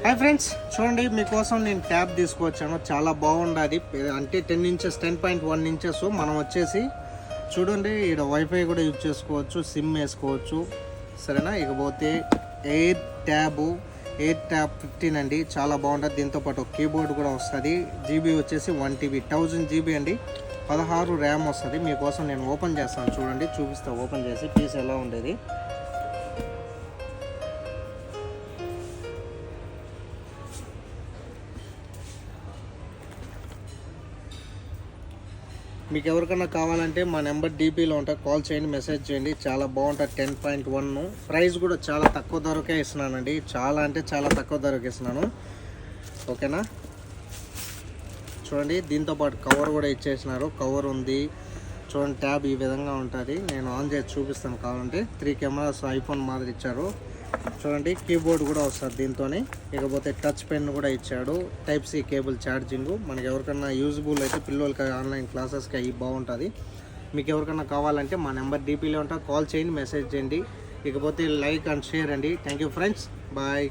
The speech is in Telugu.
హాయ్ ఫ్రెండ్స్, చూడండి మీకోసం నేను ట్యాబ్ తీసుకువచ్చాను. చాలా బాగుండదు, అంటే 10 ఇంచెస్ 10.1 ఇంచెస్. మనం వచ్చేసి చూడండి ఇక్కడ వైఫై కూడా యూజ్ చేసుకోవచ్చు, సిమ్ వేసుకోవచ్చు, సరేనా. ఇకపోతే ఎయిర్ ట్యాబ్ 15 అండి, చాలా బాగుంటుంది. దీంతోపాటు కీబోర్డ్ కూడా వస్తుంది. జీబీ వచ్చేసి 1 TB 1000 GB అండి, 16 ర్యామ్ వస్తుంది. మీకోసం నేను ఓపెన్ చేస్తాను, చూడండి చూపిస్తాను ఓపెన్ చేసి పీస్ ఎలా ఉండేది. మీకు ఎవరికైనా కావాలంటే మా నెంబర్ డీపీలో ఉంటుంది, కాల్ చేయండి, మెసేజ్ చేయండి. చాలా బాగుంటుంది. 10.1 ప్రైస్ కూడా చాలా తక్కువ ధరకే ఇస్తున్నానండి, చాలా అంటే చాలా తక్కువ ధరకే ఇస్తున్నాను, ఓకేనా. చూడండి దీంతోపాటు కవర్ కూడా ఇచ్చేసినారు, కవర్ ఉంది. చూడండి ట్యాబ్ ఈ విధంగా ఉంటుంది. నేను ఆన్ చేసి చూపిస్తాను కావాలంటే. 3 కెమెరాస్ ఐఫోన్ మాదిరి ఇచ్చారు. చూడండి కీబోర్డ్ కూడా వస్తుంది దీంతోనే. ఇకపోతే టచ్ పెన్ కూడా ఇచ్చాడు. Type C cable charging. మనకి ఎవరికైనా యూజ్బుల్ అయితే పిల్లలకి ఆన్లైన్ క్లాసెస్కి అవి బాగుంటుంది. మీకు ఎవరికైనా కావాలంటే మా నెంబర్ డీపీలో ఉంటుంది, కాల్ చేయండి, మెసేజ్ చేయండి. ఇకపోతే లైక్ అండ్ షేర్ అండి. Thank you friends, bye.